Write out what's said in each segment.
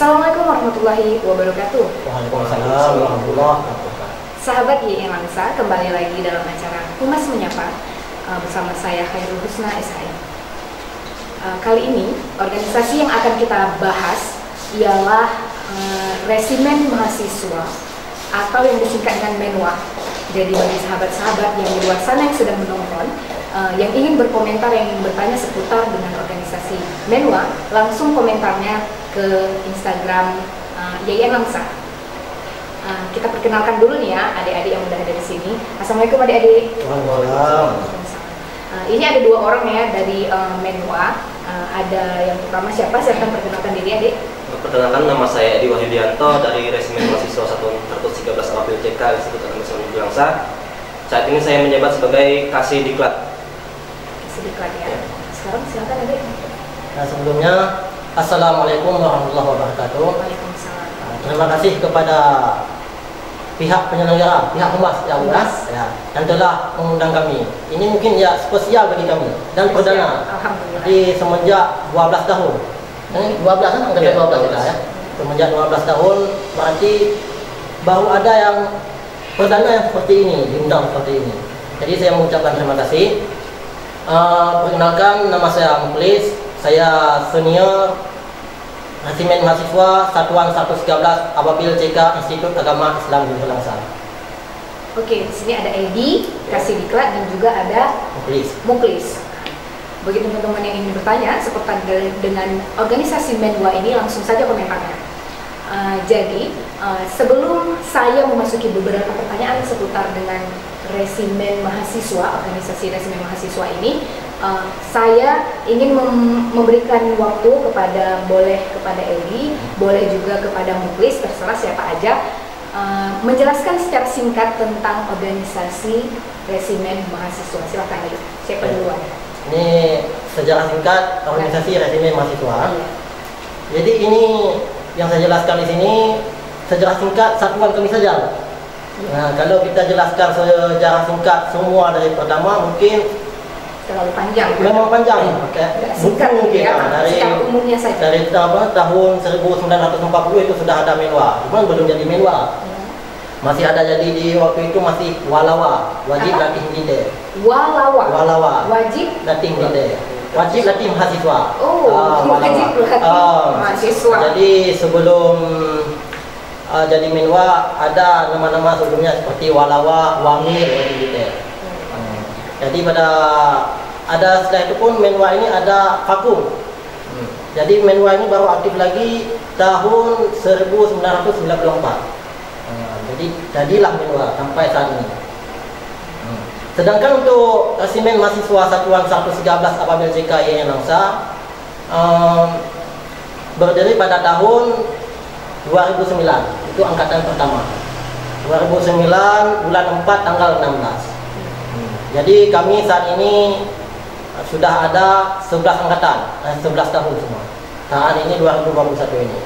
Assalamualaikum warahmatullahi wabarakatuh. Waalaikumsalam warahmatullahi wabarakatuh. Sahabat YN Langsa, kembali lagi dalam acara Humas Menyapa bersama saya Khairul Husna SHI. Kali ini organisasi yang akan kita bahas ialah Resimen Mahasiswa atau yang disingkat dengan MENWA. Jadi bagi sahabat-sahabat yang di luar sana yang sedang menonton, yang ingin berkomentar, yang ingin bertanya seputar dengan organisasi MENWA, langsung komentarnya ke Instagram YN Langsa. Kita perkenalkan dulu nih ya adik-adik yang udah ada di sini. Assalamualaikum adik-adik. Waalaikumsalam. Ini ada dua orang ya dari MENWA. Ada yang pertama siapa? Silahkan perkenalkan diri adik. Perkenalkan, nama saya Edi Wahyudianto dari Resimen Mahasiswa Satuan 113 Apabila CK Institut Akademisi Negeri Langsa. Saat ini saya menjabat sebagai Kasih Diklat. Kasih Diklat ya. Sekarang silakan adik. Nah, sebelumnya Assalamualaikum warahmatullahi wabarakatuh. Waalaikumsalam. Terima kasih kepada pihak penyelenggara, pihak humas yang yang telah mengundang kami. Ini mungkin ya spesial bagi kami dan perdana di semenjak 12 tahun. 12 kan angkatan 12 kita ya. Semenjak 12 tahun berarti baru ada yang perdana yang seperti ini, diundang seperti ini. Jadi saya mengucapkan terima kasih. Perkenalkan, nama saya Muklis, saya senior Resimen Mahasiswa Satuan 113 Ababil CK Institut Agama Islam Negeri Langsa. Oke, di sini ada Edi, Kasih Diklat, dan juga ada Muklis. Bagi teman-teman yang ingin bertanya seputar dengan organisasi MENWA ini, langsung saja komentarnya. Jadi, sebelum saya memasuki beberapa pertanyaan seputar dengan Resimen Mahasiswa, organisasi Resimen Mahasiswa ini, saya ingin memberikan waktu kepada Edi, boleh juga kepada Muklis, terserah siapa aja, menjelaskan secara singkat tentang organisasi Resimen Mahasiswa. Silakan Edi, siapa duluan? Ini sejarah singkat organisasi Resimen Mahasiswa. Iya. Jadi ini yang saya jelaskan di sini sejarah singkat satuan kami saja. Nah, kalau kita jelaskan sejarah singkat semua dari pertama mungkin Terlalu panjang. Memang panjang. Singkat mungkin ya, dari umumnya saja. Dari tahun 1940 itu sudah ada MENWA, cuman belum jadi MENWA. Masih ada jadi di waktu itu masih walawa, wajib latih militer. Walawa. Wajib latih militer. Wajib latih mahasiswa. Wajib latih mahasiswa. Jadi sebelum jadi MENWA ada nama-nama sebelumnya seperti walawa, wamir, wajib militer. Jadi setelah itu pun MENWA ini ada vakum. Jadi MENWA ini baru aktif lagi tahun 1994. Jadi jadilah MENWA sampai saat ini. Sedangkan untuk Resimen Mahasiswa Satuan 113 Apabila CK YN Langsa berdiri pada tahun 2009. Itu angkatan pertama. 2009 bulan 4 tanggal 16. Jadi kami saat ini sudah ada 11 angkatan, 11 tahun semua. Saat ini 2021 ini.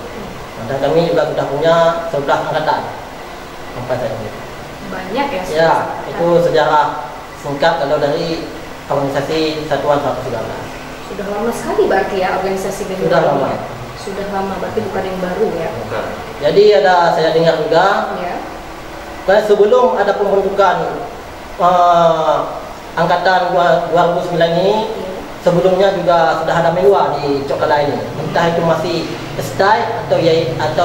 Dan kami juga sudah punya 11 angkatan. Sampai saat ini. Banyak ya? Ya, itu sejarah singkat kalau dari organisasi Satuan 113. Sudah lama sekali berarti ya organisasi MENWA. Sudah lama. Sudah lama, berarti bukan yang baru ya? Bukan. Jadi saya dengar juga, Ya. sebelum ada pembentukan angkatan 2009 ini, sebelumnya juga sudah ada MENWA di Cokala ini. Entah itu masih STAI atau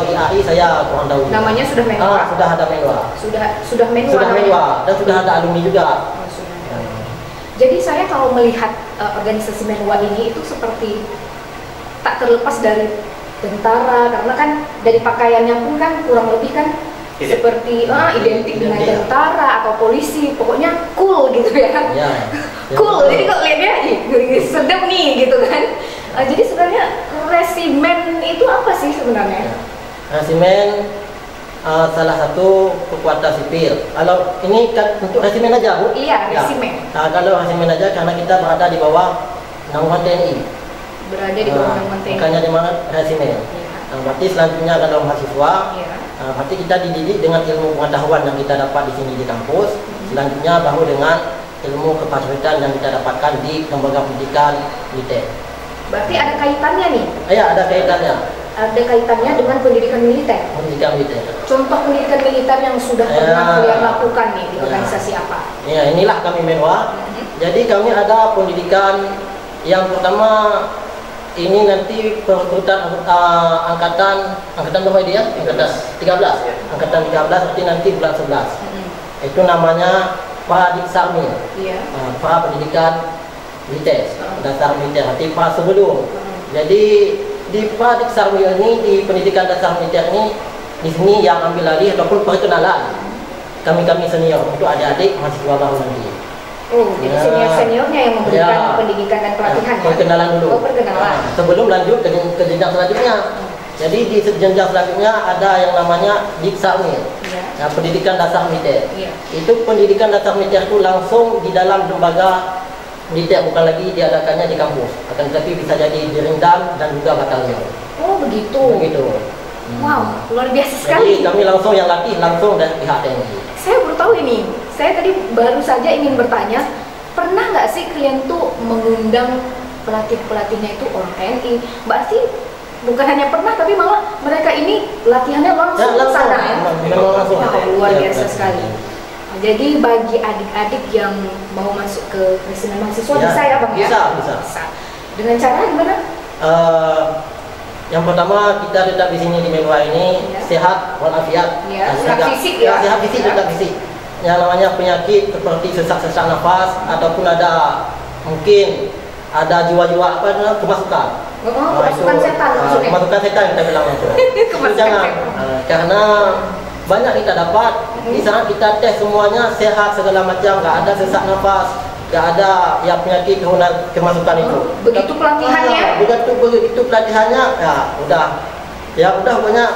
IAI, saya kurang tahu. Namanya sudah MENWA? Sudah ada MENWA. Sudah MENWA. Sudah MENWA dan sudah ada alumni juga. Sudah ada. Jadi saya kalau melihat organisasi MENWA ini itu seperti tak terlepas dari tentara, karena kan dari pakaiannya pun kan kurang lebih kan seperti identik dengan tentara atau polisi, pokoknya cool gitu ya. Cool. Jadi kalau lihatnya sedap nih gitu kan. Jadi sebenarnya resimen itu apa sih sebenarnya? Resimen salah satu kekuatan sipil. Kalau ini kan untuk resimen aja, Bu? Iya, resimen. Nah, kalau resimen aja karena kita berada di bawah naungan TNI. Berada di bawah naungan TNI. Makanya di mana resimen. Nah, berarti selanjutnya kalau mahasiswa, berarti kita dididik dengan ilmu pengetahuan yang kita dapat di sini di kampus. Selanjutnya baru dengan ilmu kepatriotan yang kita dapatkan di lembaga pendidikan militer. Berarti ada kaitannya nih? Iya, ada kaitannya. ada kaitannya dengan pendidikan militer. Pendidikan militer. Contoh pendidikan militer yang sudah pernah kalian lakukan nih di organisasi apa? Ya, inilah kami Menwa. Jadi kami ada pendidikan yang pertama ini nanti perekrutan angkatan berapa dia? Angkatan 13. Angkatan 13 berarti nanti bulan 11. Itu namanya Pradiksarmi. Iya. Pra pendidikan militer, dasar militer, arti pra sebelum. Jadi di Pradiksarmi ini, di pendidikan dasar militer ini, di sini yang ambil alih ataupun perkenalan kami senior untuk adik-adik mahasiswa baru nanti. Oh, jadi senior-seniornya yang memberikan pendidikan dan pelatihan ya? Perkenalan dulu. Oh, perkenalan. Sebelum lanjut ke jenjang selanjutnya. Jadi di jenjang selanjutnya ada yang namanya Diksarmi, pendidikan dasar militer. Itu pendidikan dasar militer itu langsung di dalam lembaga militer, bukan lagi diadakannya di kampus. Akan tetapi bisa jadi di Rindam dan juga batalion. Oh, begitu. Begitu. Wow, luar biasa sekali. Jadi kami langsung yang latih langsung dari pihak TNI. Saya baru tahu ini. Saya tadi baru saja ingin bertanya, pernah nggak sih kalian tuh mengundang pelatihnya itu orang TNI? Berarti bukan hanya pernah, tapi malah mereka ini latihannya langsung ke sana ya? Wow, luar biasa sekali. Jadi bagi adik-adik yang mau masuk ke resimen mahasiswa bisa ya Bang ya? Bisa. Dengan cara gimana? Yang pertama kita tetap di sini di Menwa ini sehat walafiat. Sehat fisik ya. Sehat fisik, tetap fisik. Yang namanya penyakit seperti sesak-sesak nafas ataupun ada mungkin ada jiwa-jiwa kemasukan. Kemasukan setan maksudnya. Kemasukan setan kita bilang itu. Jangan karena banyak kita dapat di sana, kita tes semuanya sehat segala macam, nggak ada sesak nafas, nggak ada ya penyakit kemasukan itu. Begitu pelatihannya? Begitu pelatihannya ya udah pokoknya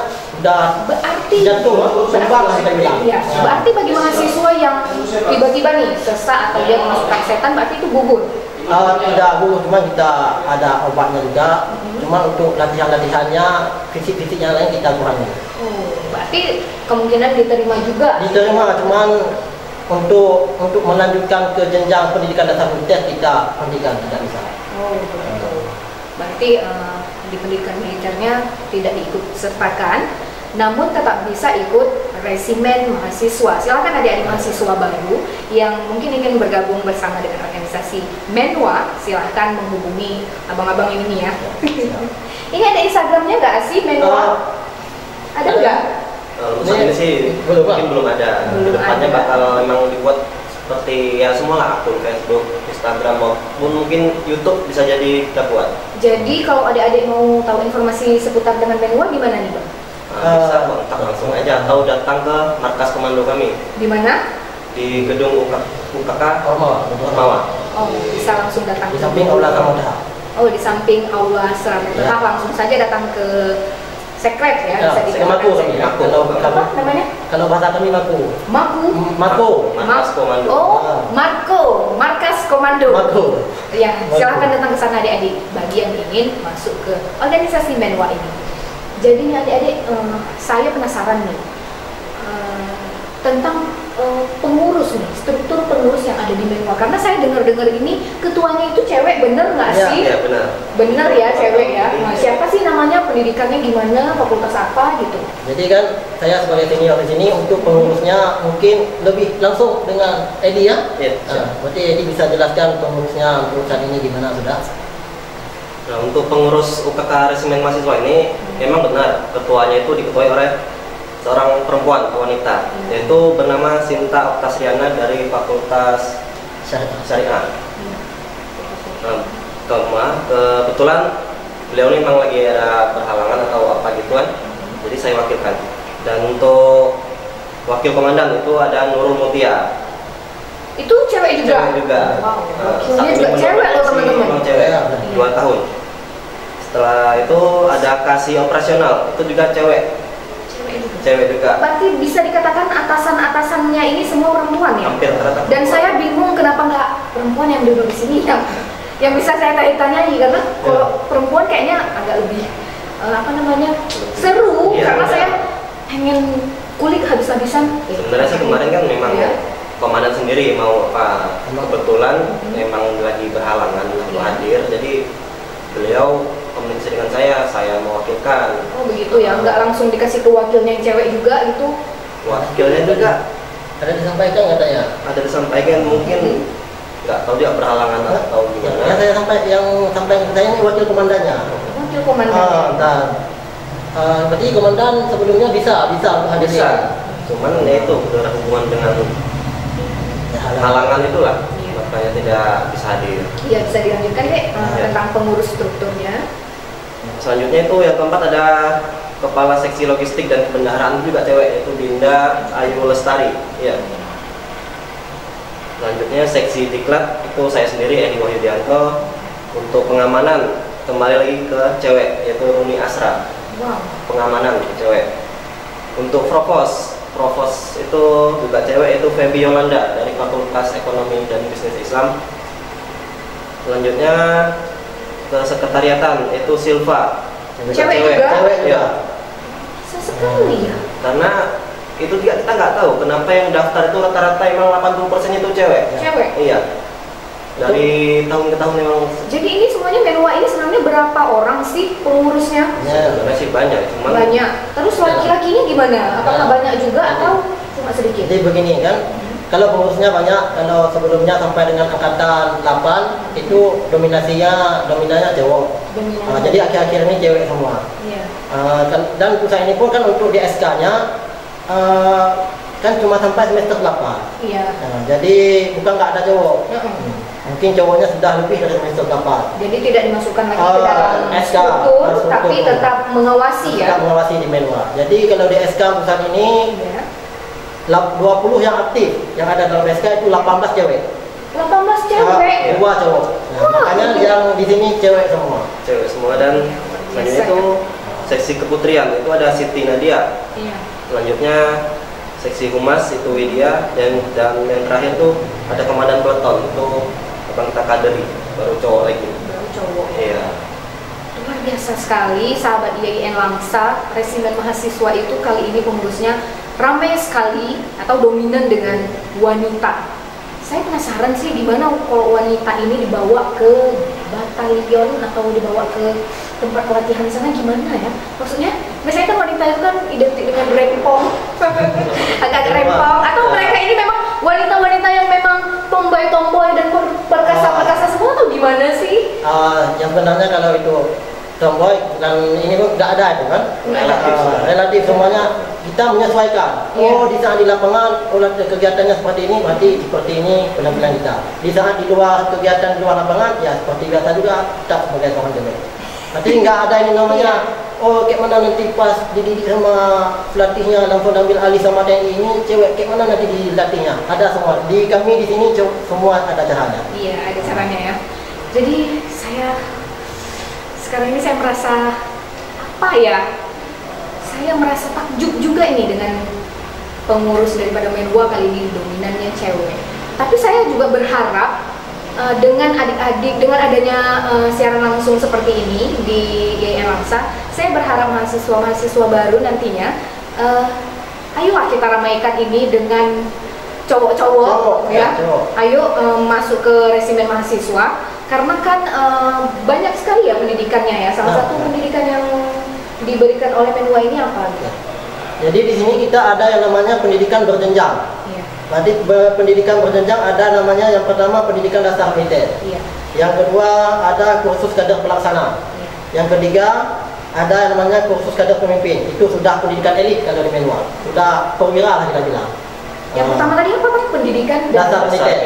udah berarti jantung sembang lah kita bilang. Ya, berarti bagi mahasiswa yang tiba-tiba nih sesak atau dia kemasukan setan, berarti itu gugur. Tidak gugur, cuma kita ada obatnya juga. Cuma untuk latihannya fisik-fisiknya lain kita kurangi. Oh, berarti kemungkinan diterima juga. Diterima, cuman untuk melanjutkan ke jenjang pendidikan dasar militer kita pendidikan tidak bisa. Oh, betul. Berarti di pendidikan militernya tidak diikut sertakan, namun tetap bisa ikut resimen mahasiswa. Silakan adik-adik mahasiswa baru yang mungkin ingin bergabung bersama dengan organisasi Menwa, silahkan menghubungi abang-abang ini ya. Ini ada Instagramnya nggak sih Menwa? Ada nggak? Saat ini sih mungkin belum ada. Kedepannya bakal memang dibuat seperti ya semua lah, akun Facebook, Instagram maupun mungkin YouTube bisa jadi kita buat. Jadi kalau adik-adik mau tahu informasi seputar dengan Menwa gimana nih Bang? Bisa kontak langsung aja atau datang ke markas komando kami. Di mana? Di gedung UKK Ormawa. Oh, bisa langsung datang di samping aula Samuda. Oh, di samping aula Samuda. Langsung saja datang ke sekret ya, bisa di Maku. Apa namanya? Kalau bahasa kami Maku. Markas komando. Oh, markas komando. Maku. Ya, silahkan datang ke sana adik-adik bagi yang ingin masuk ke organisasi Menwa ini. Jadi nih adik-adik, saya penasaran nih tentang pengurus nih, struktur pengurus yang ada di Menwa. Karena saya dengar-dengar ini ketuanya itu cewek, bener nggak sih? Iya, benar. Bener ya, cewek ya. Nah, siapa sih namanya, pendidikannya gimana, fakultas apa gitu? Jadi kan saya sebagai senior di sini, untuk pengurusnya mungkin lebih langsung dengan Edi ya. Berarti Edi bisa jelaskan pengurusnya untuk saat ini gimana sudah. Nah, untuk pengurus UKK Resimen Mahasiswa ini memang benar ketuanya itu diketuai oleh seorang perempuan wanita, yaitu bernama Sinta Oktasriana dari Fakultas Syariah. Nah, kebetulan beliau ini memang lagi ada berhalangan atau apa gituan, jadi saya wakilkan. Dan untuk wakil komandan itu ada Nurul Mutia. Itu cewek juga? Cewek juga. Wow, wakilnya juga cewek loh teman-teman. Cewek, 2 tahun. Setelah itu ada kasih operasional, itu juga cewek. Cewek juga. Berarti bisa dikatakan atasan-atasannya ini semua perempuan ya? Hampir rata. Dan saya bingung kenapa nggak perempuan yang duduk di sini yang bisa saya tanya-tanyai, karena kalau perempuan kayaknya agak lebih seru, karena saya pengen kulik habis-habisan. Sebenarnya sih kemarin kan memang komandan sendiri mau apa, kebetulan memang lagi berhalangan untuk hadir, jadi beliau komunikasi dengan saya mewakilkan. Oh begitu ya, nggak langsung dikasih ke wakilnya yang cewek juga gitu? Wakilnya juga ada disampaikan katanya. Ada disampaikan, mungkin nggak tahu dia berhalangan atau gimana. Yang sampai ke saya ini wakil komandannya. Wakil komandannya. Berarti komandan sebelumnya bisa untuk hadir. Bisa. Cuman ya itu ada hubungan dengan halangan itulah, makanya tidak bisa hadir. Iya, bisa dilanjutkan deh tentang pengurus strukturnya. Selanjutnya itu yang keempat ada kepala seksi logistik dan bendaharaan juga cewek, yaitu Dinda Ayu Lestari. Ya. Selanjutnya seksi diklat itu saya sendiri Edi Wahyudianto. Untuk pengamanan kembali lagi ke cewek, yaitu Runi Asra. Wow. Pengamanan cewek. Untuk provos itu juga cewek, itu Feby Yolanda dari Fakultas Ekonomi dan Bisnis Islam. Selanjutnya ke sekretariatan itu Silva, cewek juga. Ya. Sesekali ya. Karena itu juga kita nggak tahu kenapa yang daftar itu rata-rata emang 80% itu cewek. Cewek. Iya. Dari tahun ke tahun memang. Jadi ini semuanya Menwa ini sebenarnya berapa orang sih pengurusnya? Ya, sebenarnya sih banyak, cuman banyak. Terus laki-lakinya gimana? Apakah banyak juga atau cuma sedikit? Jadi begini kan, kalau pengurusnya banyak, kalau sebelumnya sampai dengan angkatan 8 itu dominannya cowok. Jadi akhir-akhir ini cewek semua. Iya. Dan perusahaan ini pun kan untuk di SK-nya kan cuma sampai semester 8. Iya. Jadi bukan nggak ada cowok. Mungkin cowoknya sudah lebih dari semester 8. Jadi tidak dimasukkan lagi ke dalam struktur, tapi tetap mengawasi ya. Tetap mengawasi di Menwa. Jadi kalau di SK perusahaan ini 20 yang aktif, yang ada dalam SK itu 18 cewek. 18 cewek. 2 cowok. Makanya yang di sini cewek semua. Cewek semua. Dan selanjutnya itu seksi keputrian itu ada Siti Nadia. Iya. Selanjutnya seksi humas itu Widya, dan yang terakhir tuh ada komandan peleton itu Bang Takaderi, baru cowok lagi. Baru cowok. Iya. Luar biasa sekali sahabat IAIN Langsa. Resimen mahasiswa itu kali ini pengurusnya ramai sekali atau dominan dengan wanita. Saya penasaran sih gimana kalau wanita ini dibawa ke batalion atau dibawa ke tempat pelatihan sana, gimana ya? Maksudnya biasanya kan wanita itu kan identik dengan rempong, agak rempong, atau mereka ini memang wanita-wanita yang memang tomboy-tomboy dan perkasa-perkasa semua, atau gimana sih? Yang sebenarnya kalau itu tomboy dan ini pun nggak ada itu kan, relatif semuanya kita menyesuaikan. Oh di saat di lapangan kegiatannya seperti ini, berarti seperti ini penampilan kita. Di saat di luar kegiatan di luar lapangan ya seperti biasa juga, kita sebagai seorang cewek. Nanti nggak ada ini namanya oh kayak mana nanti pas dididik sama pelatihnya langsung ambil alih sama TNI ini cewek kayak mana nanti dilatihnya. Ada semua di kami di sini semua ada caranya. Iya ada caranya ya. Jadi sekarang ini saya merasa apa ya? Saya merasa takjub juga ini dengan pengurus daripada Menwa kali ini dominannya cewek. Tapi saya juga berharap dengan adik-adik, dengan adanya siaran langsung seperti ini di IAIN Langsa, saya berharap mahasiswa-mahasiswa baru nantinya, ayolah kita ramaikan ini dengan cowok-cowok ya. Ayo masuk ke resimen mahasiswa, karena kan banyak sekali ya pendidikannya ya. Salah satu pendidikan yang diberikan oleh Menwa ini apa? Jadi di sini kita ada yang namanya pendidikan berjenjang. Jadi pendidikan berjenjang ada namanya yang pertama pendidikan dasar militer. Yang kedua ada kursus kader pelaksana. Yang ketiga ada namanya kursus kader pemimpin. Itu sudah pendidikan elit kalau di Menwa. Sudah perwira lah kita bilang. Yang pertama tadi apa kan pendidikan dasar militer.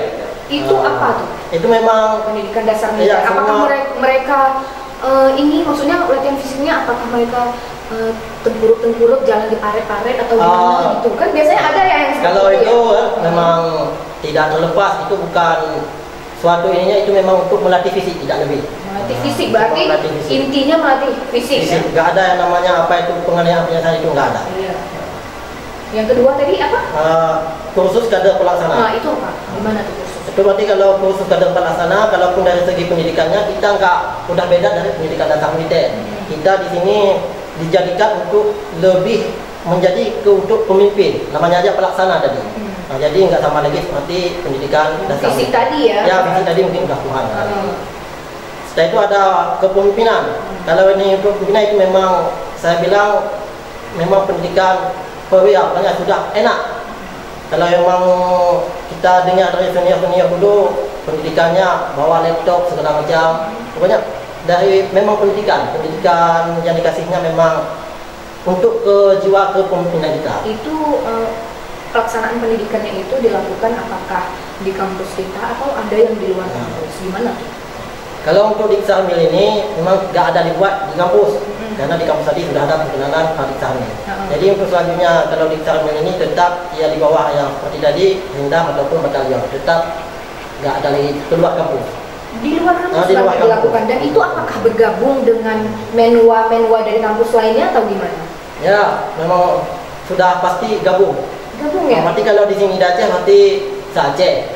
Itu apa tuh? Itu memang pendidikan dasar militer. Ya, apakah mereka ini maksudnya latihan fisiknya apakah mereka tengkuruk jalan di paret-paret atau gimana gitu kan biasanya ada ya yang kalau itu ya, memang tidak terlepas, itu bukan suatu ininya, itu memang untuk melatih fisik tidak lebih. Melatih fisik berarti melatih fisik. Intinya melatih fisik. Nggak ada yang namanya apa itu penganiayaan itu nggak ada. Iya. Yang kedua tadi apa? Kursus kader pelaksana. Itu apa? Gimana tuh kursus? Itu berarti kalau kursus kader pelaksana, kalaupun dari segi pendidikannya kita udah beda dari pendidikan dasar militer. Kita di sini dijadikan untuk lebih menjadi untuk pemimpin, namanya aja pelaksana tadi. Nah, jadi nggak sama lagi seperti pendidikan dasar fisik tadi ya. Ya fisik tadi mungkin udah Tuhan. Setelah itu ada kepemimpinan. Kalau ini kepemimpinan itu memang saya bilang memang pendidikan perwira sudah enak. Kalau memang kita dengar dari senior-senior dulu, pendidikannya bawa laptop segala macam, pokoknya dari memang pendidikan yang dikasihnya memang untuk jiwa kepemimpinan kita. Itu pelaksanaan pendidikannya itu dilakukan apakah di kampus kita atau ada yang di luar kampus? Gimana tuh? Kalau untuk Diksa Hamil ini memang nggak ada dibuat di kampus, karena di kampus tadi sudah ada perkenalan Diksa Hamil. Jadi untuk selanjutnya kalau Diksa Hamil ini tetap ya di bawah yang seperti tadi Rindam ataupun batalion, tetap nggak ada lagi keluar kampus. Di luar kampus dilakukan, dan itu apakah bergabung dengan menwa dari kampus lainnya atau gimana? Ya, memang sudah pasti gabung. Gabung ya? Berarti kalau di sini di Aceh berarti Aceh.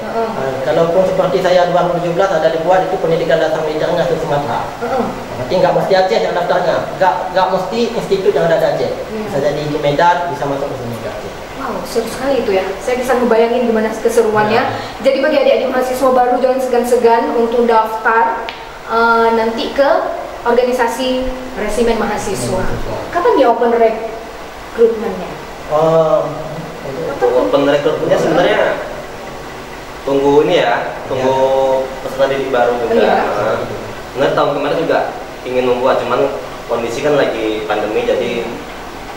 Kalaupun seperti saya 2017 ada dibuat itu pendidikan dasar militernya ke Sumatera. Berarti nggak mesti Aceh yang daftarnya, nggak mesti institut yang ada di Aceh. Bisa jadi di Medan, bisa masuk ke sini ke Aceh. Wow, seru sekali itu ya. Saya bisa ngebayangin gimana keseruannya. Jadi bagi adik-adik mahasiswa baru jangan segan-segan untuk daftar nanti ke organisasi resimen mahasiswa. Kapan dia open recruitment-nya? Open recruitment-nya sebenarnya tunggu ini ya, tunggu peserta didik baru juga. Benar tahun kemarin juga ingin membuat, cuman kondisi kan lagi pandemi jadi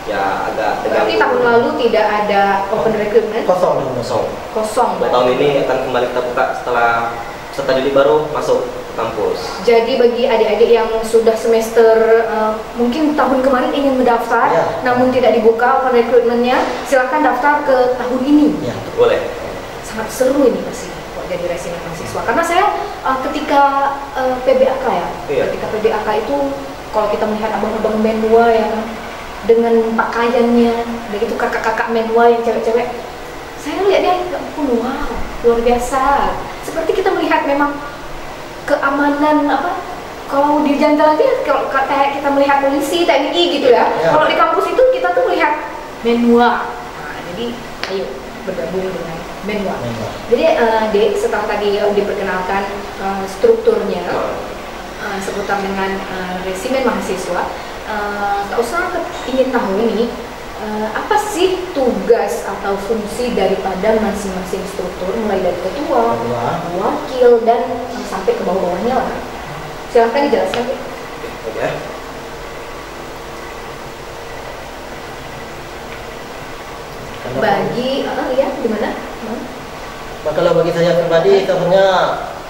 ya agak tegang. Berarti tahun lalu tidak ada open recruitment? Kosong. Tahun ini akan kembali kita buka setelah peserta didik baru masuk kampus. Jadi bagi adik-adik yang sudah semester mungkin tahun kemarin ingin mendaftar, namun tidak dibuka open recruitment-nya, silahkan daftar ke tahun ini. Ya, boleh. Sangat seru ini pasti kok jadi resimen mahasiswa, karena saya ketika PBAK ya, ketika PBAK itu kalau kita melihat abang-abang menwa ya kan, dengan pakaiannya, begitu kakak-kakak menwa yang cewek-cewek, saya lihat dia, wow, luar biasa. Seperti kita melihat memang keamanan kalau di jalan-jalan kalau kayak kita melihat polisi, TNI gitu ya. Kalau di kampus itu kita tuh melihat menwa. Nah, jadi ayo bergabung dengan menwa. Jadi Dek, setelah tadi diperkenalkan strukturnya seputar dengan resimen mahasiswa, tak usah ingin tahu ini apa sih tugas atau fungsi daripada masing-masing struktur, mulai dari ketua, wakil, dan sampai ke bawah-bawahnya lah. Silahkan dijelaskan, Dek. Oke. Bagi ya gimana? Kalau bagi saya pribadi sebenarnya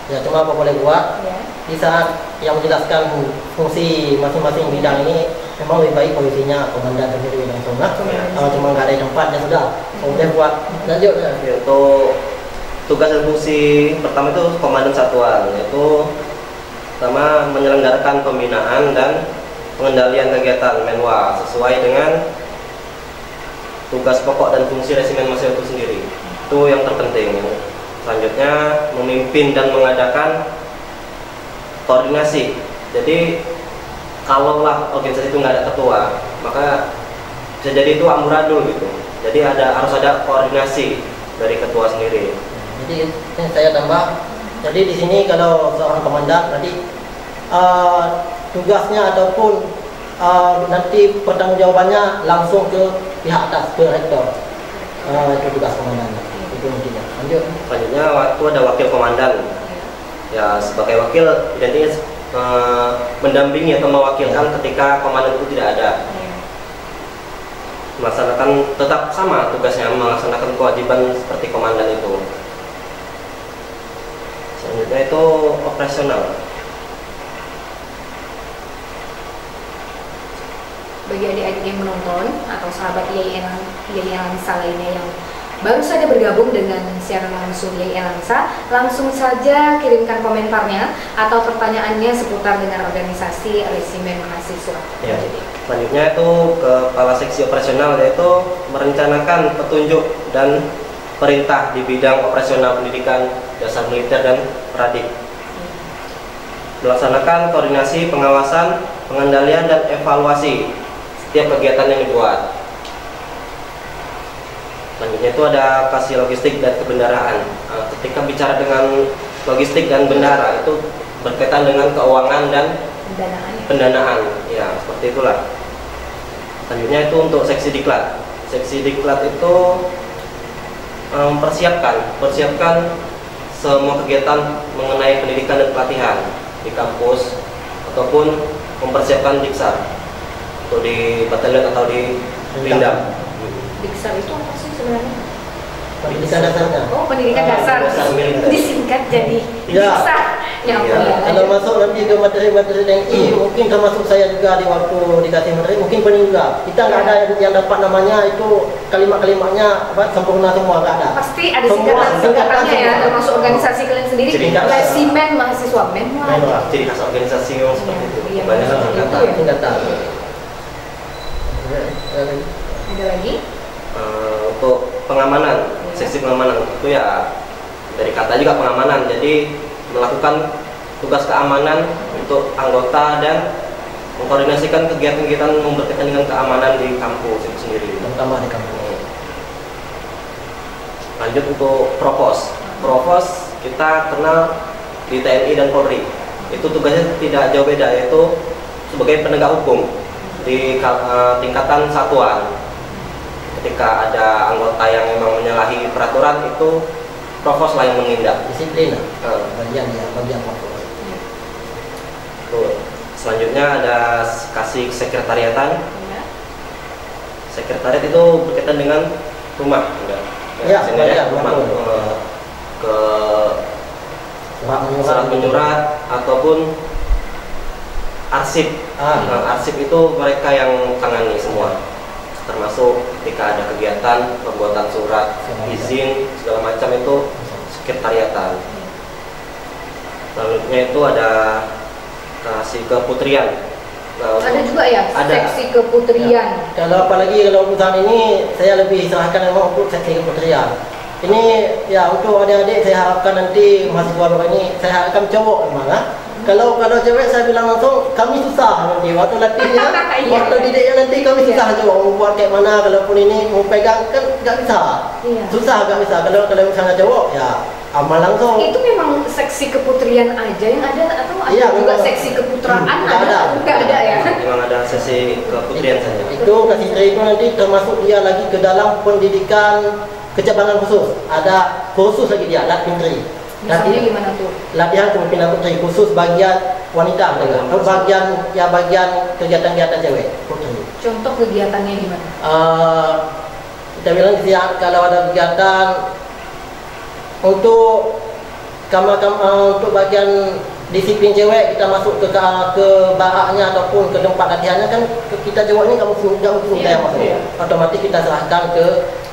ya cuma apa boleh buat di saat yang menjelaskan fungsi masing-masing bidang ini, memang lebih baik posisinya komandan sendiri langsung lah. Kalau cuma nggak ada tempatnya sudah boleh buat lanjut. Untuk tugas dan fungsi pertama itu komandan satuan, yaitu pertama menyelenggarakan pembinaan dan pengendalian kegiatan menwa sesuai dengan tugas pokok dan fungsi resimen mahasiswa itu sendiri. Itu yang terpenting. Selanjutnya memimpin dan mengadakan koordinasi. Jadi kalaulah organisasi itu nggak ada ketua, maka bisa jadi itu amburadul gitu. Jadi harus ada koordinasi dari ketua sendiri. Jadi saya tambah. Jadi di sini kalau seorang komandan tadi tugasnya ataupun nanti pertanggungjawabannya langsung ke pihak atas, ke rektor. Itu tugas komandan. Itu intinya. Lanjut. Selanjutnya waktu ada wakil komandan. Ya sebagai wakil identiknya mendampingi atau mewakilkan ketika komandan itu tidak ada. Melaksanakan tetap sama tugasnya, melaksanakan kewajiban seperti komandan itu. Selanjutnya itu operasional. Bagi adik-adik yang menonton atau sahabat IAIN Lansa lainnya yang baru saja bergabung dengan siaran langsung IAIN Lansa, langsung saja kirimkan komentarnya atau pertanyaannya seputar dengan organisasi resimen mahasiswa. Ya. Selanjutnya itu kepala seksi operasional, yaitu merencanakan petunjuk dan perintah di bidang operasional pendidikan dasar militer dan pradik. Melaksanakan koordinasi, pengawasan, pengendalian dan evaluasi setiap kegiatan yang dibuat. Selanjutnya itu ada kasih logistik dan kebendaraan. Ketika bicara dengan logistik dan bendara itu berkaitan dengan keuangan dan pendanaan. Ya, seperti itulah. Selanjutnya itu untuk seksi diklat. Seksi diklat itu persiapkan semua kegiatan mengenai pendidikan dan pelatihan di kampus ataupun mempersiapkan diksar untuk di batalion atau di Pindam. Diksar itu apa sih sebenarnya? Pendidikan dasarnya. Oh, pendidikan dasar. Disingkat jadi diksar. Ya, kalau masuk nanti ke materi-materi TNI, mungkin termasuk saya juga di waktu dikasih materi, mungkin pening juga. Kita nggak ada yang dapat namanya itu kalimat-kalimatnya sempurna semua, nggak ada. Pasti ada singkatannya ya, termasuk organisasi kalian sendiri. Resimen mahasiswa Menwa. Jadi khas organisasi yang seperti itu. Iya, Banyak singkatan. Ada lagi? Untuk pengamanan, seksi pengamanan itu ya dari kata juga pengamanan. Jadi melakukan tugas keamanan untuk anggota dan mengkoordinasikan kegiatan-kegiatan yang berkaitan dengan keamanan di kampus itu sendiri. Terutama di kampus. Lanjut untuk provos. Provos kita kenal di TNI dan Polri. Itu tugasnya tidak jauh beda, yaitu sebagai penegak hukum di tingkatan satuan. Ketika ada anggota yang memang menyalahi peraturan, itu provos lah yang menindak. Disiplin. Bagian provos. Selanjutnya ada kasih sekretariatan. Sekretariat itu berkaitan dengan rumah. Rumah. Ke surat menyurat ataupun arsip. Arsip itu mereka yang tangani semua, termasuk ketika ada kegiatan pembuatan surat izin segala macam itu sekretariatan. Selanjutnya itu ada kasih keputrian. Ada juga ya seksi keputrian. Ya. Kalau apalagi kalau perusahaan ini saya lebih serahkan memang untuk seksi keputrian. Ini ya untuk adik-adik saya harapkan nanti mahasiswa baru ini saya harapkan cowok memang. Kalau cewek saya bilang langsung kami susah nanti waktu latihnya, waktu didiknya nanti kami susah cowok mau buat kayak mana, kalaupun ini mau pegang kan nggak bisa, susah nggak bisa. Kalau misalnya cowok ya amal langsung. Itu memang seksi keputrian aja yang ada atau ada juga seksi keputraan? Nggak ada ya? Memang ada seksi keputrian saja. Itu kasih itu nanti termasuk dia lagi ke dalam pendidikan kecabangan khusus, ada khusus lagi dia putri. Misalnya gimana tuh? Latihan kepemimpinan putri khusus bagian wanita atau bagian kegiatan-kegiatan cewek putri. Contoh kegiatannya gimana? Kita bilang kalau ada kegiatan untuk untuk bagian disiplin cewek, kita masuk ke baraknya ataupun ke tempat latihannya kan kita cowok ini nggak mungkin saya masuk. Otomatis kita serahkan ke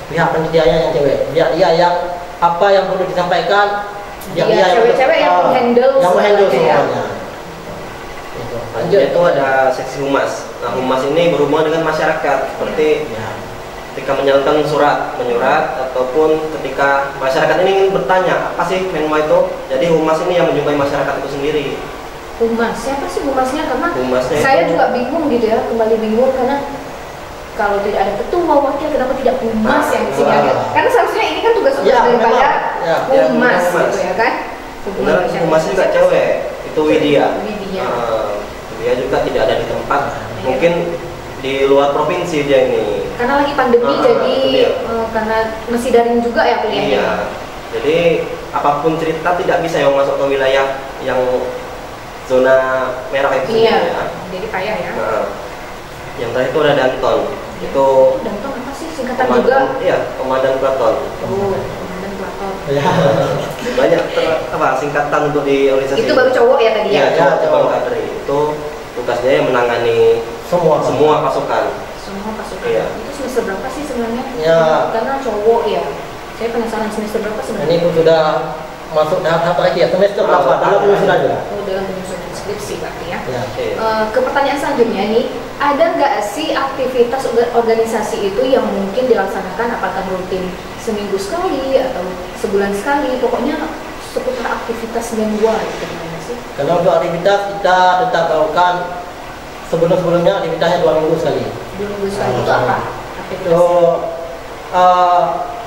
pihak pendidiknya yang cewek, biar dia yang apa yang perlu disampaikan, dia cewek-cewek yang menghandle semuanya. Lanjut itu ada seksi humas. Nah, humas ini berhubungan dengan masyarakat, seperti ketika menyalurkan menyurat ataupun ketika masyarakat ini ingin bertanya apa sih Menwa itu, jadi humas ini yang menjumpai masyarakat itu sendiri. Humas, siapa sih humasnya? Karena humasnya saya juga bingung gitu ya, kembali bingung karena kalau tidak ada ketua wakil, kenapa tidak humas yang di sini ada? Karena seharusnya ini kan tugas daripada humas gitu ya kan? Humas juga cewek, itu Widya. Dia juga tidak ada di tempat, mungkin di luar provinsi dia ini. Karena lagi pandemi jadi karena masih daring juga ya kuliahnya. Iya. Jadi apapun cerita tidak bisa yang masuk ke wilayah yang zona merah itu. Iya. Jadi payah ya. Yang terakhir itu ada Danton. Itu Danton apa sih singkatan juga? Iya, Komandan Platon. Komandan Platon. Banyak singkatan untuk di organisasi. Itu baru cowok ya tadi ya? Iya, cowok kader. Itu tugasnya yang menangani semua pasukan. Semua pasukan. Iya. Itu semester berapa sih sebenarnya? Ya. Karena cowok ya. Saya penasaran semester berapa sebenarnya? Ini pun sudah masuk tahap terakhir, semester berapa? Dalam penyusunan juga. Dalam penyusunan skripsi berarti ya. Ke pertanyaan selanjutnya nih, ada nggak sih aktivitas organisasi itu yang mungkin dilaksanakan apakah rutin seminggu sekali atau sebulan sekali, pokoknya seputar aktivitas Menwa gitu gimana sih? Kalau untuk aktivitas kita tetap lakukan sebelumnya aktivitasnya 2 minggu sekali. 2 minggu sekali itu apa? Itu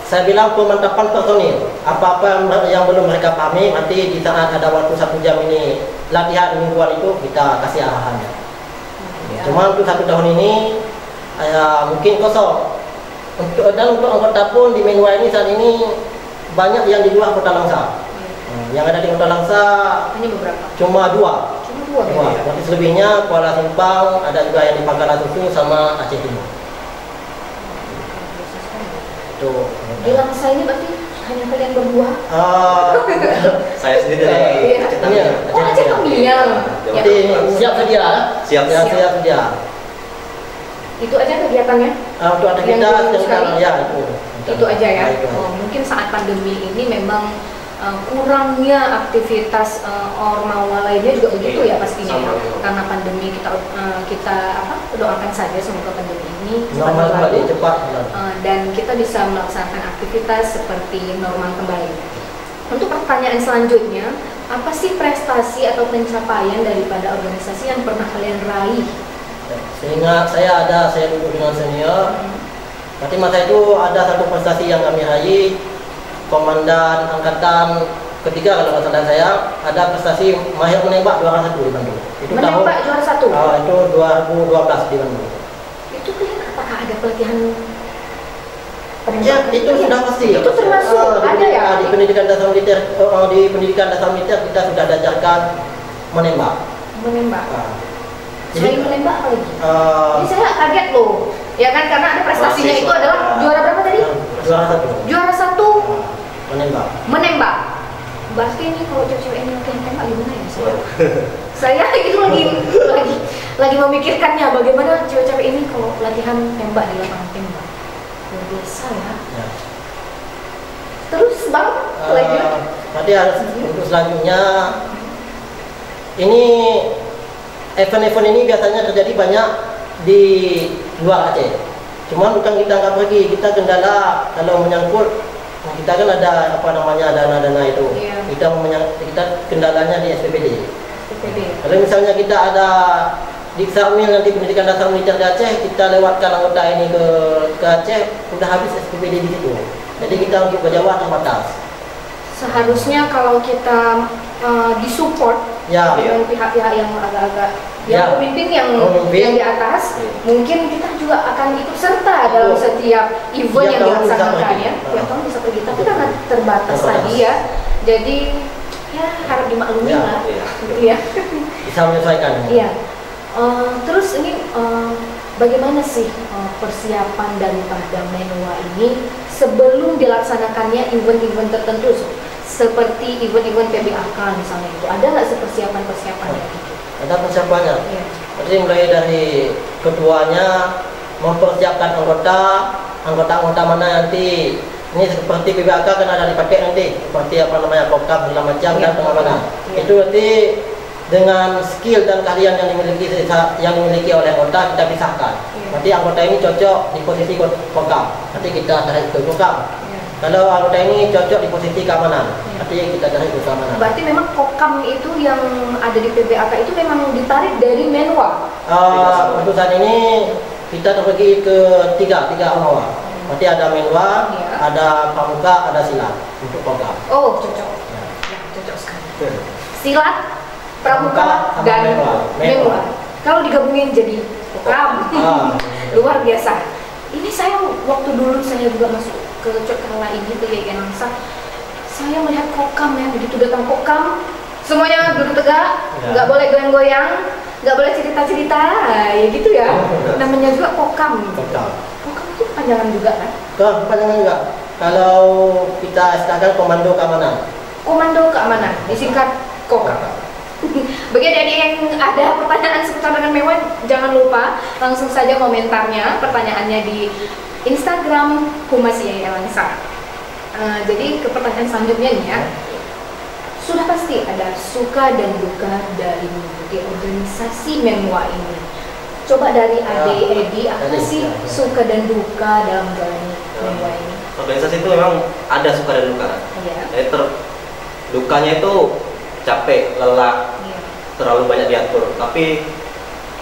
saya bilang pemantapan personil. Apa-apa yang belum mereka pahami, nanti di saat ada waktu 1 jam ini latihan mingguan itu kita kasih arahannya. Cuma untuk 1 tahun ini mungkin kosong. Dan untuk anggota pun di Menwa ini saat ini banyak yang di luar Kota Langsa. Yang ada di Kota Langsa hanya beberapa. Cuma 2. Nanti selebihnya Kuala Simpang, ada juga yang di Pangkalan Susu sama Aceh Timur. Tuh. Di Langsa ini berarti hanya kalian berdua? Saya sendiri dari Aceh Tamiang. Oh, Aceh Tamiang. Jadi siap sedia? Siap sedia. Itu aja kegiatannya? Untuk ada kita sekarang ya itu aja ya. Mungkin saat pandemi ini memang kurangnya aktivitas ormawa lainnya juga begitu ya pastinya ya. Karena pandemi kita doakan saja semoga pandemi ini cepat berlalu dan kita bisa melaksanakan aktivitas seperti normal kembali. Untuk pertanyaan selanjutnya, apa sih prestasi atau pencapaian daripada organisasi yang pernah kalian raih? Sehingga saya duduk dengan senior. Berarti masa itu ada satu prestasi yang kami raih. Komandan angkatan ketiga kalau nggak salah saya ada prestasi mahir menembak juara 1 di Bandung. Itu menembak juara 1? Itu 2012 di Bandung. Itu apakah ada pelatihan penembak? Ya, itu sudah pasti. Itu termasuk ada ya? Di pendidikan dasar militer kita sudah diajarkan menembak. Selain menembak apa lagi? Ini saya kaget loh, ya kan, karena ada prestasinya itu adalah juara berapa tadi? Juara 1. Menembak. Berarti ini kalau cewek-cewek ini latihan tembak gimana ya? Saya itu lagi memikirkannya bagaimana cewek-cewek ini kalau latihan tembak di lapangan tembak. Luar biasa ya. Terus Bang, lanjut. Tadi untuk selanjutnya ini event-event ini biasanya terjadi banyak di luar Aceh. Cuma bukan kita nggak pergi, kita kendala kalau menyangkut kita kan ada dana-dana itu. Kita kendalanya di SPPD. Kalau misalnya kita ada di Samil nanti pendidikan dasar militer di Aceh, kita lewatkan anggota ini ke Aceh, udah habis SPPD di situ. Jadi kita untuk ke Jawa terbatas. Seharusnya kalau kita disupport dengan pihak-pihak yang agak-agak pemimpin yang di atas, mungkin kita juga akan ikut serta dalam setiap event yang dilaksanakan ya. Tiap tahun bisa pergi, tapi karena terbatas tadi ya, jadi ya harap dimaklumi lah, gitu ya. Bisa menyesuaikan. Iya. Terus ini bagaimana sih persiapan daripada Menwa ini sebelum dilaksanakannya event-event tertentu seperti event-event PBAK misalnya itu, ada nggak persiapan-persiapannya gitu? Ada persiapannya. Jadi mulai dari ketuanya mempersiapkan anggota mana nanti. Ini seperti PBAK kan ada dipakai nanti seperti Kokam segala macam dan pengamanan. Itu nanti dengan skill dan keahlian yang dimiliki oleh anggota kita pisahkan. Nanti anggota ini cocok di posisi Kokam, nanti kita tarik ke Kokam. Kalau anggota ini cocok di posisi keamanan, nanti kita tarik ke keamanan. Berarti memang Kokam itu yang ada di PBAK itu memang ditarik dari Menwa? Untuk saat ini kita terbagi ke tiga ormawa. Berarti ada Menwa, ada Pramuka, ada Silat untuk Kokam. Oh, cocok. Ya, cocok sekali. Silat, Pramuka, dan Menwa. Kalau digabungin jadi Kokam, luar biasa. Ini saya waktu dulu saya juga masuk ke Cokala ini ke YGN Langsa, saya melihat Kokam ya, begitu datang Kokam semuanya duduk tegak, nggak boleh goyang-goyang, nggak boleh cerita-cerita, ya gitu ya. Namanya juga Kokam. Kokam itu panjangan juga kan? Panjangan juga. Kalau kita istilahkan Komando Keamanan. Komando Keamanan, disingkat Kokam. Bagi adik-adik yang ada pertanyaan seputar dengan Menwa, jangan lupa langsung saja komentarnya, pertanyaannya di Instagram Humas YGN Langsa. Jadi ke pertanyaan selanjutnya nih ya, sudah pasti ada suka dan duka dari mengikuti organisasi Menwa ini. Coba dari Edi, apa sih suka dan duka dalam menjalani Menwa ini? Organisasi itu memang ada suka dan duka. Dukanya itu capek, lelah, terlalu banyak diatur. Tapi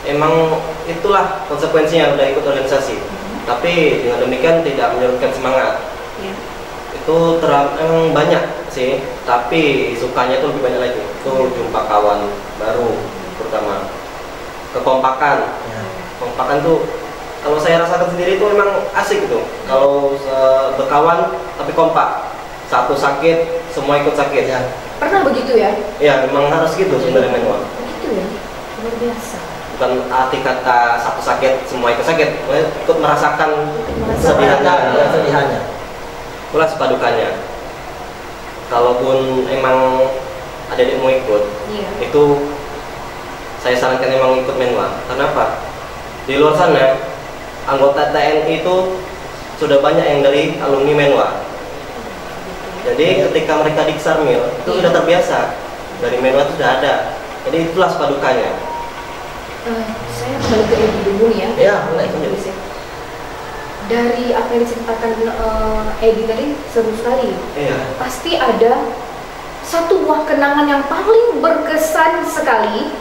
emang itulah konsekuensinya udah ikut organisasi. Tapi dengan demikian tidak menyurutkan semangat. Itu emang banyak sih, tapi sukanya itu lebih banyak lagi. Itu jumpa kawan baru, terutama kekompakan. Kompakan tuh kalau saya rasakan sendiri itu memang asik gitu. Kalau berkawan tapi kompak, satu sakit semua ikut sakit. Ya. Pernah begitu ya? Ya memang harus gitu sebenarnya manual. Begitu ya, luar biasa. Bukan arti kata satu sakit semua ikut sakit, ikut merasakan kesedihannya, itulah sepadukannya. Kalaupun emang adik-adik mau ikut, itu saya sarankan emang ikut manual. Kenapa? Di luar sana anggota TNI itu sudah banyak yang dari alumni manual. Jadi ketika mereka di Ksarmil itu sudah terbiasa, dari manual itu sudah ada. Jadi itulah sepadukannya. Saya kembali ke Edi dulu nih ya. Ya, mulai. Dari apa yang diceritakan Edi tadi seru sekali. Iya. Pasti ada satu buah kenangan yang paling berkesan sekali,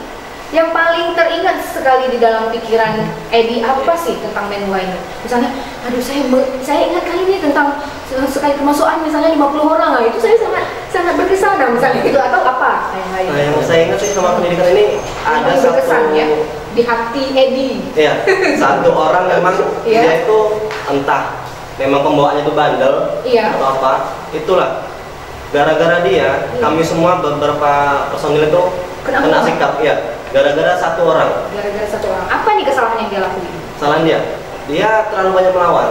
yang paling teringat sekali di dalam pikiran Edi. Apa sih tentang Menwa ini? Misalnya, aduh saya ingat kali ini tentang sekali kemasukan misalnya 50 orang, itu saya sangat berkesan misalnya gitu, atau apa yang lain. Nah, yang saya ingat sih sama pendidikan ini ada berkesan, satu ya, di hati Edi. Iya, satu orang memang dia itu entah memang pembawaannya itu bandel atau apa, itulah gara-gara dia kami semua beberapa personil itu kena sikap ya, gara-gara satu orang. Gara-gara satu orang. Apa nih kesalahan yang dia lakuin? Kesalahan dia terlalu banyak melawan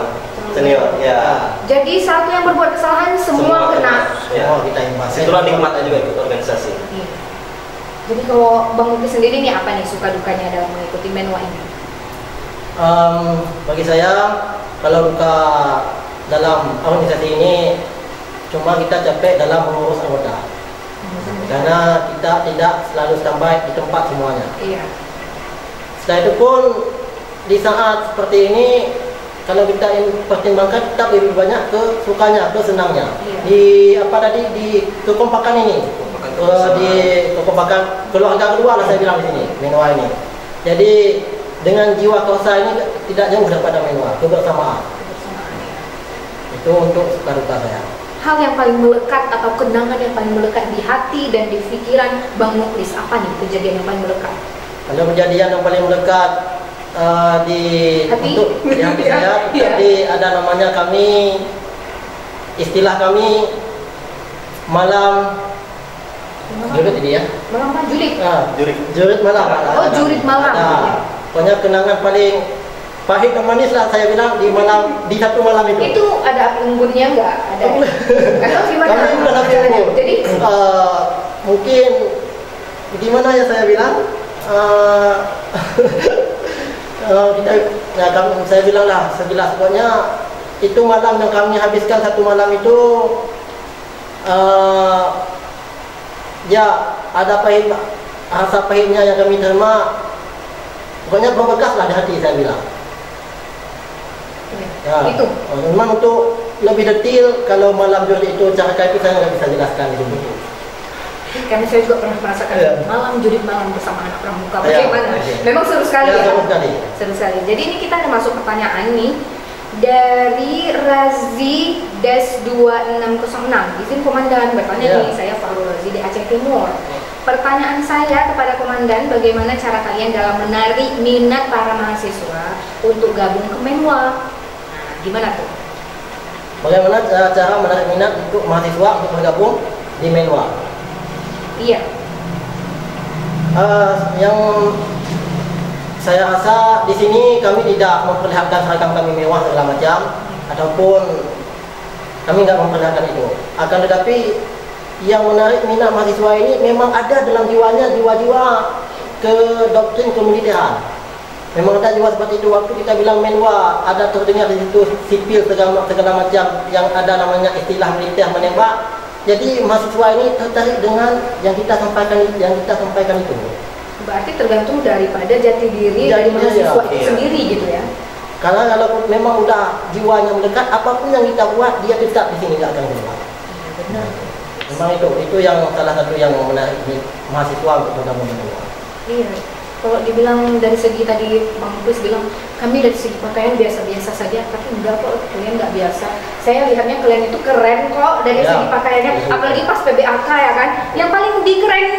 senior ya. Jadi satu yang berbuat kesalahan semua kena. Ya. Kita imbas. Itulah nikmatnya juga ikut organisasi. Iya. Jadi kalau Bang Muki sendiri nih apa nih suka dukanya dalam mengikuti Menwa ini? Bagi saya kalau duka dalam organisasi ini cuma kita capek dalam mengurus anggota. Karena kita tidak selalu standby di tempat semuanya. Iya. Setelah itu pun di saat seperti ini, kalau kita pertimbangkan, kita lebih banyak ke sukanya, ke senangnya. Iya. Di apa tadi, di kekompakan ini, di kekompakan keluarga kedua lah saya bilang di sini, Menwa ini. Jadi dengan jiwa kosa ini tidak jauh daripada Menwa, kebersamaan. Itu untuk suka duka saya. Hal yang paling melekat atau kenangan yang paling melekat di hati dan di pikiran Bang Muklis, apa nih kejadian yang paling melekat? Kalau kejadian yang paling melekat di hati? Untuk di hati saya, tadi ada namanya kami, istilah kami malam jurit ini ya. Malam apa? Jurit? Jurit malam. Oh, jurit malam. Pokoknya kenangan paling pahit dan manis lah saya bilang di malam, di satu malam itu. Itu ada api unggunnya nggak? Ada. Atau gimana? Kami bukan api unggun. Jadi mungkin gimana ya saya bilang? Saya bilang lah sejelas pokoknya itu malam yang kami habiskan satu malam itu ya ada pahit, rasa pahitnya yang kami terima, pokoknya berbekas lah di hati saya bilang. Ya, itu. Memang untuk lebih detail kalau malam jurit itu cara itu saya nggak bisa jelaskan di sini. Karena saya juga pernah merasakan malam jurit malam bersama anak pramuka. Bagaimana? Memang seru sekali ya. Seru sekali. Jadi ini kita ada masuk pertanyaan nih dari Razi Des 2606. Izin komandan bertanya nih, saya Farul Razi di Aceh Timur. Pertanyaan saya kepada komandan, bagaimana cara kalian dalam menarik minat para mahasiswa untuk gabung ke Menwa? Nah, gimana tuh? Bagaimana cara menarik minat untuk mahasiswa untuk bergabung di Menwa? Iya. Yang saya rasa di sini kami tidak memperlihatkan seragam kami mewah segala macam, ataupun kami nggak memperlihatkan itu. Akan tetapi yang menarik minat mahasiswa ini memang ada dalam jiwanya, jiwa-jiwa ke doktrin kemiliteran. Memang ada jiwa seperti itu. Waktu kita bilang Menwa, ada terdengar di situ sipil segala macam yang ada namanya istilah militer menembak. Jadi mahasiswa ini tertarik dengan yang kita sampaikan itu. Berarti tergantung daripada jati diri dari mahasiswa itu sendiri gitu ya. Karena kalau memang udah jiwanya melekat, apapun yang kita buat dia tetap di sini, nggak akan keluar. Iya benar. Memang itu yang salah satu yang menarik mahasiswa untuk bergabung dengan Menwa. Iya. Kalau dibilang dari segi tadi Bang Chris bilang kami dari segi pakaian biasa-biasa saja, tapi enggak kok, kalian nggak biasa. Saya lihatnya kalian itu keren kok dari segi pakaiannya, apalagi pas PBAK ya kan. Yang paling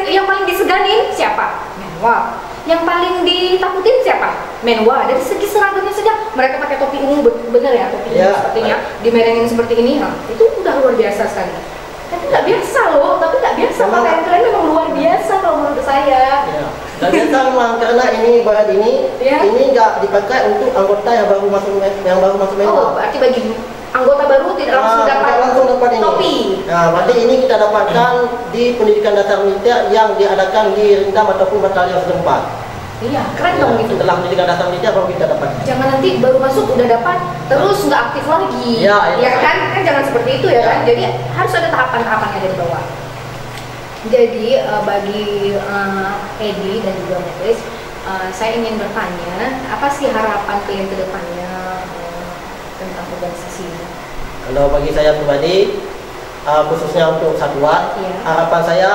yang paling diseganin siapa? Menwa. Yang paling ditakutin siapa? Menwa. Dari segi seragamnya saja, mereka pakai topi ungu, bener ya, topi ungu sepertinya, dimerengin seperti ini, itu udah luar biasa sekali. Tapi nggak biasa loh, pakaian kalian memang luar biasa kalau menurut saya. Dan biasa memang karena ini bahan ini nggak dipakai untuk anggota yang baru masuk Menwa. Oh, berarti bagi anggota baru tidak langsung dapat ini. topi. Nah, berarti ini kita dapatkan di pendidikan dasar militer yang diadakan di Rindam ataupun batalion setempat. Iya, keren dong gitu. Setelah pendidikan dasar militer baru kita dapat. Jangan nanti baru masuk udah dapat terus nggak aktif lagi. Ya kan? Kan jangan seperti itu ya kan. Jadi harus ada tahapan-tahapannya dari bawah. Jadi bagi Edi dan juga Chris, saya ingin bertanya, apa sih harapan kalian ke depannya tentang organisasi ini? Kalau bagi saya pribadi, khususnya untuk satuan, harapan saya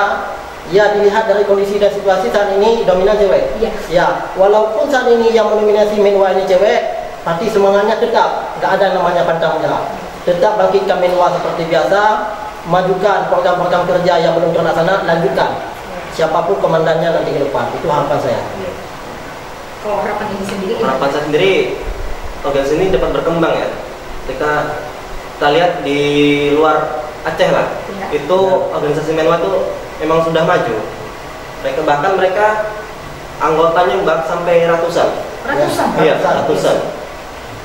dilihat dari kondisi dan situasi saat ini dominan cewek. Ya, walaupun saat ini yang mendominasi Menwa ini cewek, tapi semangatnya tetap, nggak ada namanya pantang menyerah. Tetap bangkitkan Menwa seperti biasa, majukan program-program kerja yang belum terlaksana, lanjutkan. Siapapun komandannya nanti ke depan, itu harapan saya. Kalau harapan ini sendiri? Harapan saya sendiri, organisasi ini dapat berkembang ya. Ketika kita lihat di luar Aceh lah, itu organisasi Menwa itu memang sudah maju. Bahkan mereka anggotanya sampai ratusan. Iya, ratusan.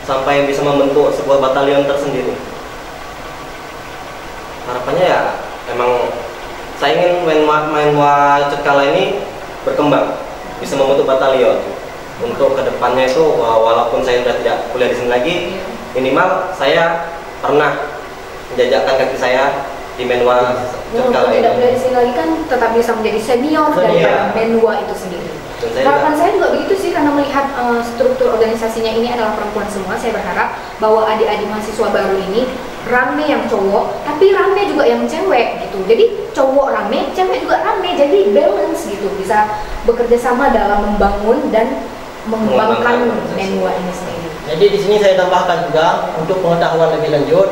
Sampai bisa membentuk sebuah batalion tersendiri. Harapannya ya memang saya ingin Menwa Cekala ini berkembang, bisa membentuk batalion. Untuk kedepannya itu walaupun saya sudah tidak kuliah di sini lagi, minimal saya pernah menjajakkan kaki saya di Menwa Cekala ini. Tidak kuliah di sini lagi kan tetap bisa menjadi senior dari Menwa itu sendiri. Harapan saya juga begitu sih, karena melihat struktur organisasinya ini adalah perempuan semua. Saya berharap bahwa adik-adik mahasiswa baru ini rame yang cowok, tapi rame juga yang cewek gitu. Jadi cowok rame, cewek juga rame, jadi balance gitu, bisa bekerja sama dalam membangun dan mengembangkan Menwa ini sendiri. Jadi di sini saya tambahkan juga untuk pengetahuan lebih lanjut.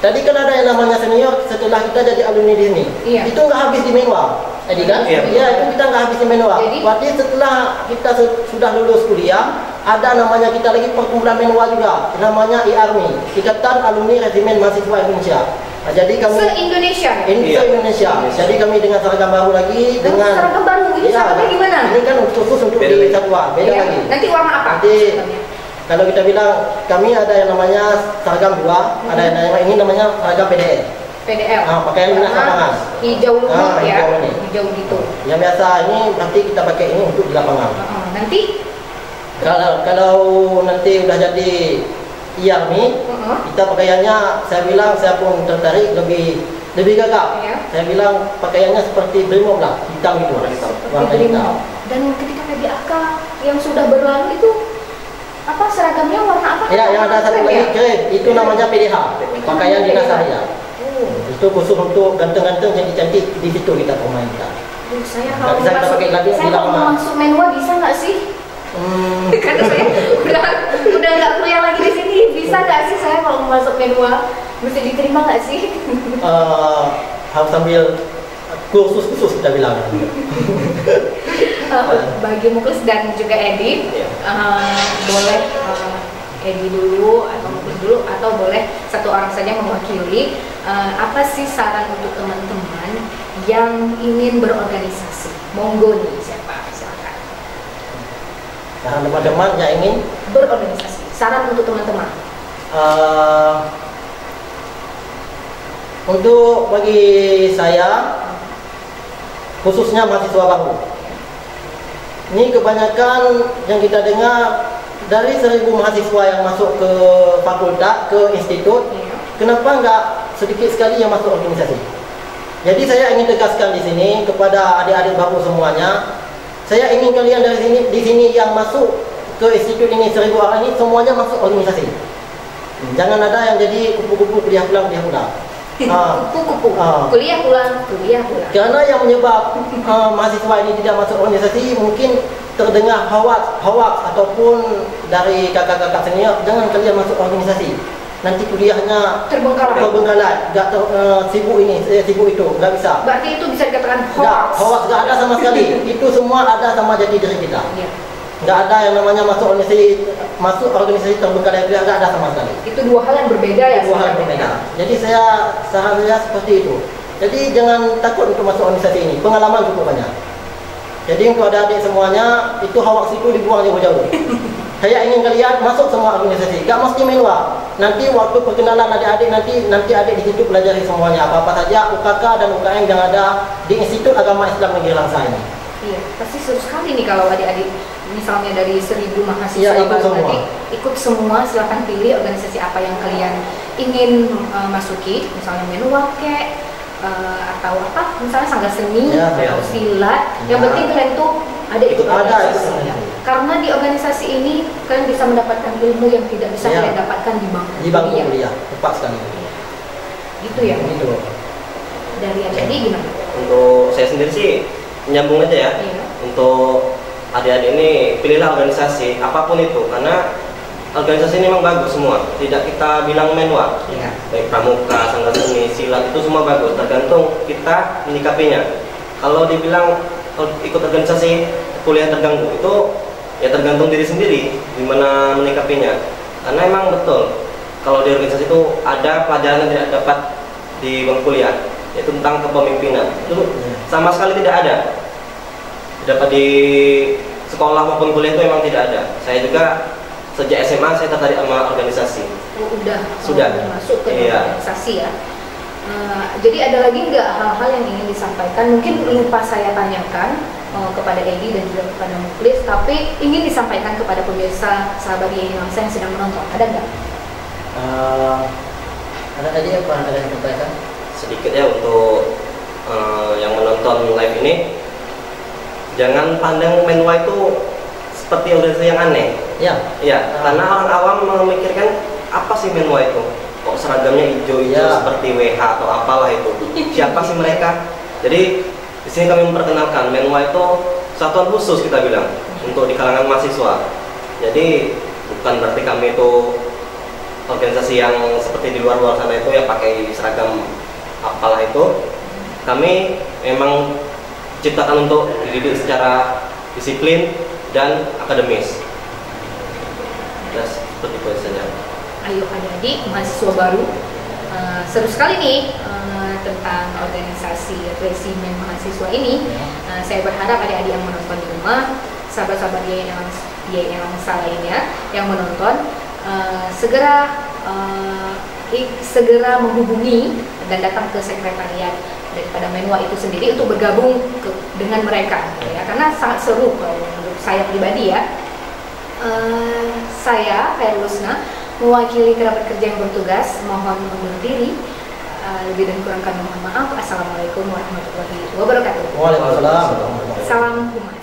Tadi kan ada yang namanya senior setelah kita jadi alumni di sini. Itu nggak habis di Menwa. Jadi kan? Iya, itu kita nggak habis di Menwa. Berarti setelah kita sudah lulus kuliah, ada namanya kita lagi perkumpulan Menwa juga, namanya IARMI, Ikatan Alumni Resimen Mahasiswa Indonesia. Nah, jadi kami se-Indonesia. Indonesia. Jadi kami dengan seragam baru lagi, dengan seragam baru ini saragamnya gimana? Ini kan khusus untuk di satuan, beda lagi. Nanti warna apa? Kalau kita bilang kami ada yang namanya seragam 2, ada yang namanya ini namanya seragam PDL. Pakaian dinas lapangan. Hijau lumut ya. Hijau gitu. Yang biasa ini nanti kita pakai ini untuk di lapangan. Nanti kalau nanti udah jadi IARMI, kita pakaiannya saya pun tertarik lebih gagah. Saya bilang pakaiannya seperti brimob lah, hitam gitu. Warna hitam. Dan ketika PBAK yang sudah berlalu itu seragamnya warna apa? Yang ada satu lagi keren, itu namanya PDH, pakaian dinas saya. Itu khusus untuk ganteng-ganteng cantik-cantik, di situ kita permainkan. Saya kalau masuk Menwa bisa nggak sih? Karena saya udah nggak kuliah lagi di sini, bisa nggak sih saya kalau masuk Menwa? Mesti diterima nggak sih? Harus sambil khusus kita bilang. Bagi Muklis dan juga Edi, boleh Edi dulu atau Muklis dulu, atau boleh satu orang saja mewakili. Apa sih saran untuk teman-teman yang ingin berorganisasi? Monggo nih, siapa? Silakan. Saran teman-teman yang ingin berorganisasi. Saran untuk teman-teman. Untuk bagi saya, khususnya mahasiswa baru, ini kebanyakan yang kita dengar dari 1.000 mahasiswa yang masuk ke fakultas, ke institut, kenapa nggak sedikit sekali yang masuk organisasi? Jadi saya ingin tegaskan di sini kepada adik-adik baru semuanya, saya ingin kalian di sini yang masuk ke institut ini 1.000 orang ini semuanya masuk organisasi. Jangan ada yang jadi kupu-kupu kuliah pulang. Kupu-kupu. Kuliah pulang. Karena yang menyebab mahasiswa ini tidak masuk organisasi mungkin terdengar hoax ataupun dari kakak-kakak senior, jangan kalian masuk organisasi. Nanti kuliahnya terbengkalai, sibuk itu, nggak bisa. Berarti itu bisa dikatakan hoax. Hoax nggak ada sama sekali. Itu semua ada sama jati diri kita. Iya. Nggak ada yang namanya masuk organisasi terbengkalai, nggak ada sama sekali. Itu dua hal yang berbeda ya. Dua hal yang berbeda. Jadi saran saya seperti itu. Jadi jangan takut untuk masuk organisasi ini. Pengalaman cukup banyak. Jadi untuk adik-adik semuanya, itu hoax itu dibuang jauh-jauh. Saya ingin kalian masuk semua organisasi. Gak mesti menua. Nanti waktu perkenalan adik-adik nanti adik di situ pelajari semuanya apa saja UKK dan UKM yang ada di Institut Agama Islam Negeri Langsa ini. Iya, pasti seru sekali nih kalau adik-adik misalnya dari 1000 mahasiswa ya, baru nanti ikut semua. Silahkan pilih organisasi apa yang kalian ingin masuki, misalnya menua atau apa, misalnya sanggar seni atau silat. Yang penting kalian tuh ada ikut organisasi ya. Karena di organisasi ini kalian bisa mendapatkan ilmu yang tidak bisa kalian dapatkan di bangku kuliah. Tepat sekali. Gitu ya. Gitu. Dari adik-adik gimana? Untuk saya sendiri sih nyambung aja ya. Iya. Untuk adik-adik ini pilihlah organisasi apapun itu, karena organisasi ini memang bagus semua. Tidak kita bilang menua. Iya. Baik pramuka, sanggar seni, silat itu semua bagus. Tergantung kita menyikapinya. Kalau dibilang ikut organisasi kuliah terganggu, itu ya tergantung diri sendiri gimana menyikapinya. Karena emang betul kalau di organisasi itu ada pelajaran yang tidak dapat di bangku kuliah, yaitu tentang kepemimpinan. Itu sama sekali tidak ada. Dapat di sekolah maupun kuliah itu memang tidak ada. Saya juga sejak SMA saya tertarik sama organisasi. Sudah masuk ke organisasi ya. Jadi ada lagi nggak hal-hal yang ingin disampaikan? Mungkin lupa saya tanyakan kepada Edi dan juga kepada Muklis, tapi ingin disampaikan kepada pemirsa sahabat YI Langsa yang sedang menonton. Ada nggak? Ada tadi apa yang kalian sampaikan? Sedikit ya untuk yang menonton live ini, jangan pandang menua itu seperti organisasi yang aneh. Iya. Karena orang awam memikirkan apa sih menua itu? Kok seragamnya hijau-hijau seperti WH atau apalah itu? Siapa sih mereka? Jadi di sini kami memperkenalkan menua itu satuan khusus kita bilang untuk di kalangan mahasiswa. Jadi bukan berarti kami itu organisasi yang seperti di luar sana itu ya pakai seragam apalah itu. Kami memang ciptakan untuk dididik secara disiplin dan akademis. Seperti itu saja. Ayo adik-adik mahasiswa baru, seru sekali nih tentang organisasi resimen mahasiswa ini. Saya berharap adik-adik yang menonton di rumah, sahabat-sahabat YI Langsa lainnya yang menonton segera menghubungi dan datang ke sekretariat daripada menua itu sendiri untuk bergabung dengan mereka ya, karena sangat seru kalau menurut saya pribadi ya. Saya Khairul Husna mewakili kerabat kerja yang bertugas mohon undur diri. Lebih dan kurang kami mohon maaf. Assalamualaikum warahmatullahi wabarakatuh. Waalaikumsalam. Salam humas.